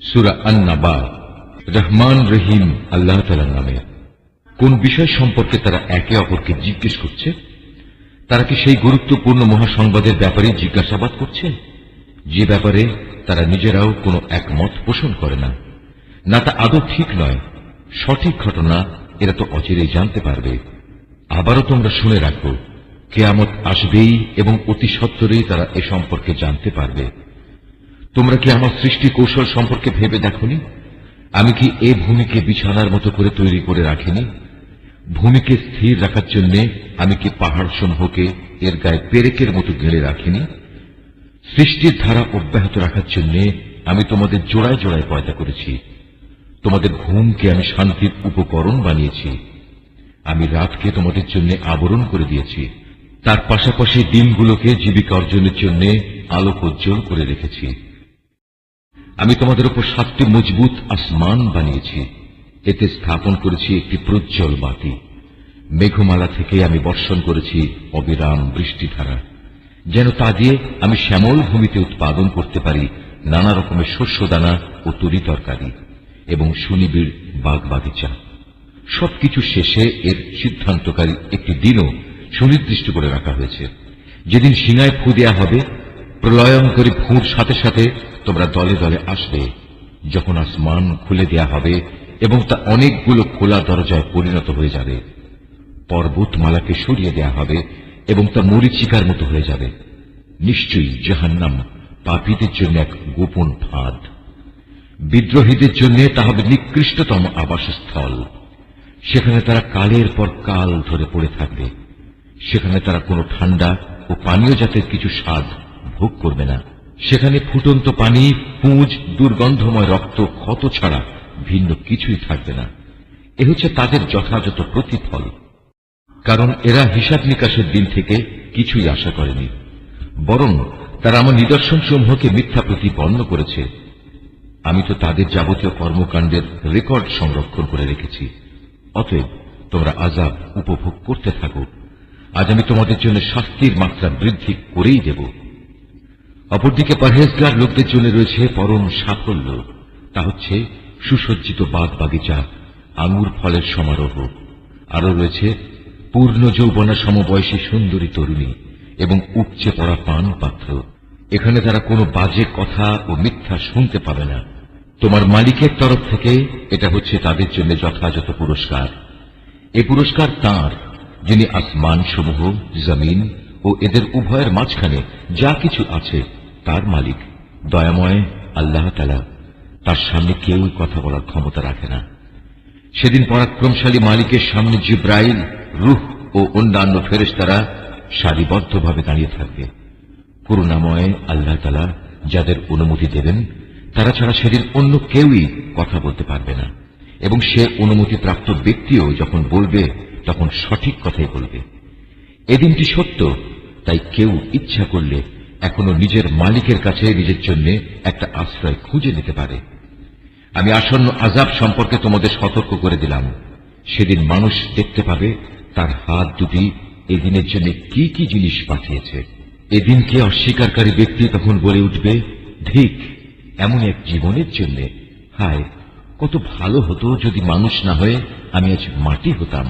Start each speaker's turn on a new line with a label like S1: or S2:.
S1: সূরা আন-নাবা। রহমান রহিম আল্লাহ তাআলার নামে। কোন বিষয় সম্পর্কে তারা একে অপরকে জিজ্ঞেস করছে? তারা কি সেই গুরুত্বপূর্ণ মহাসংবাদের ব্যাপারে জিজ্ঞাসাবাদ করছে, যে ব্যাপারে তারা নিজেরাও কোনো একমত পোষণ করে না? না, তা আদৌ ঠিক নয়। সঠিক ঘটনা এরা তো অচিরেই জানতে পারবে। আবারও তোমরা শুনে রাখো, কিয়ামত আসবেই এবং অতি সত্বরেই তারা এ সম্পর্কে জানতে পারবে। তোমরা কি আমার সৃষ্টি কৌশল সম্পর্কে ভেবে দেখনি? আমি কি এ ভূমিকে বিছানার মতো করে তৈরি করে রাখিনি? ভূমিকে স্থির রাখার জন্য আমি কি পাহাড় সমূহকে এর গায়ে পেরেকের মতো গেড়ে রাখিনি? সৃষ্টির ধারা অব্যাহত রাখার জন্য আমি তোমাদের জোড়ায় জোড়ায় পয়দা করেছি। তোমাদের ঘুমকে আমি শান্তির উপকরণ বানিয়েছি। আমি রাতকে তোমাদের জন্য আবরণ করে দিয়েছি। তার পাশাপাশি দিনগুলোকে জীবিকা অর্জনের জন্য আলোকোজ্জ্বল করে রেখেছি। আমি তোমাদের উপর 7টি মজবুত আসমান বানিয়েছি। এতে স্থাপন করেছি একটি প্রজ্জ্বল বাতি। মেঘমালা থেকে আমি বর্ষণ করেছি অবিরাম বৃষ্টিধারা, যেন তা দিয়ে আমি শ্যামল ভূমিতে উৎপাদন করতে পারি নানা রকমের শস্যদানা ও তরি তরকারি এবং সুনিবিড় বাগবাগিচা। সবকিছু শেষে এর সিদ্ধান্তকারী একটি দিনও সুনির্দিষ্ট করে রাখা হয়েছে, যেদিন সিংহায় ফু দেয়া হবে। প্রলয়ঙ্করী ফুঁর সাথে সাথে তোমরা দলে দলে আসবে, যখন আসমান খুলে দেয়া হবে এবং তা অনেকগুলো খোলা দরজায় পরিণত হয়ে যাবে। পর্বতমালাকে সরিয়ে দেয়া হবে এবং তা মরীচিকার মতো হয়ে যাবে। নিশ্চয়ই জাহান্নাম পাপীদের জন্য এক গোপন ফাঁদ। বিদ্রোহীদের জন্য তা হবে নিকৃষ্টতম আবাসস্থল। সেখানে তারা কালের পর কাল ধরে পড়ে থাকবে। সেখানে তারা কোনো ঠান্ডা ও পানীয় জাতের কিছু স্বাদ ভোগ করবে না। সেখানে ফুটন্ত পানি, পুঁজ, দুর্গন্ধময় রক্ত, ক্ষত ছাড়া ভিন্ন কিছুই থাকবে না। এ হচ্ছে তাদের যথাযথ প্রতিফল, কারণ এরা হিসাব নিকাশের দিন থেকে কিছুই আশা করেনি, বরং তারা আমার নিদর্শনসমূহকে মিথ্যা প্রতিপন্ন করেছে। আমি তো তাদের যাবতীয় কর্মকাণ্ডের রেকর্ড সংরক্ষণ করে রেখেছি। অতএব তোমরা আযাব উপভোগ করতে থাকো। আজ আমি তোমাদের জন্য শাস্তির মাত্রা বৃদ্ধি করেই দেব। অপরদিকে পরহেজগার লোকদের জন্য রয়েছে পরম সাফল্য। তা হচ্ছে সুসজ্জিত বাগ বাগিচা, আঙুর ফলের সমারোহ। আরো রয়েছে পূর্ণ যৌবনা সমবয়সী সুন্দরী তরুণী এবং উপচে পড়া পান পাত্র। এখানে তারা কোনো বাজে কথা ও মিথ্যা শুনতে পাবে না। তোমার মালিকের তরফ থেকে এটা হচ্ছে তাদের জন্য যথাযথ পুরস্কার। এ পুরস্কার তাঁর, যিনি আসমান সমূহ, জমিন ও এদের উভয়ের মাঝখানে যা কিছু আছে তার মালিক। দয়াময় আল্লাহ তাআলা, তার সামনে কেউ কথা বলার ক্ষমতা রাখে না। সেদিন পরাক্রমশালী মালিকের সামনে জিব্রাইল, রূহ ও অন্যান্য ফেরেশতারা সারিবদ্ধভাবে দাঁড়িয়ে থাকবে। করুণাময় আল্লাহ তাআলা যাদের অনুমতি দেবেন, তারা ছাড়া সেদিন অন্য কেউই কথা বলতে পারবে না, এবং সে অনুমতিপ্রাপ্ত ব্যক্তিও যখন বলবে তখন সঠিক কথাই বলবে। এদিনটি সত্য, তাই কেউ ইচ্ছা করলে এখনো নিজের মালিকের কাছে নিজের জন্য একটা আশ্রয় খুঁজে নিতে পারে। আমি আসন্ন আযাব সম্পর্কে তোমাদের সতর্ক করে দিলাম। সেদিন মানুষ দেখতে পাবে তার হাত দুটি এদিনের জন্য কি কি জিনিস পাঠিয়েছে। এদিনকে অস্বীকারী ব্যক্তি তখন বলে উঠবে, ধিক এমন এক জীবনের জন্য। হায়, কত ভালো হতো যদি মানুষ না হয়ে আমি আজ মাটি হতাম।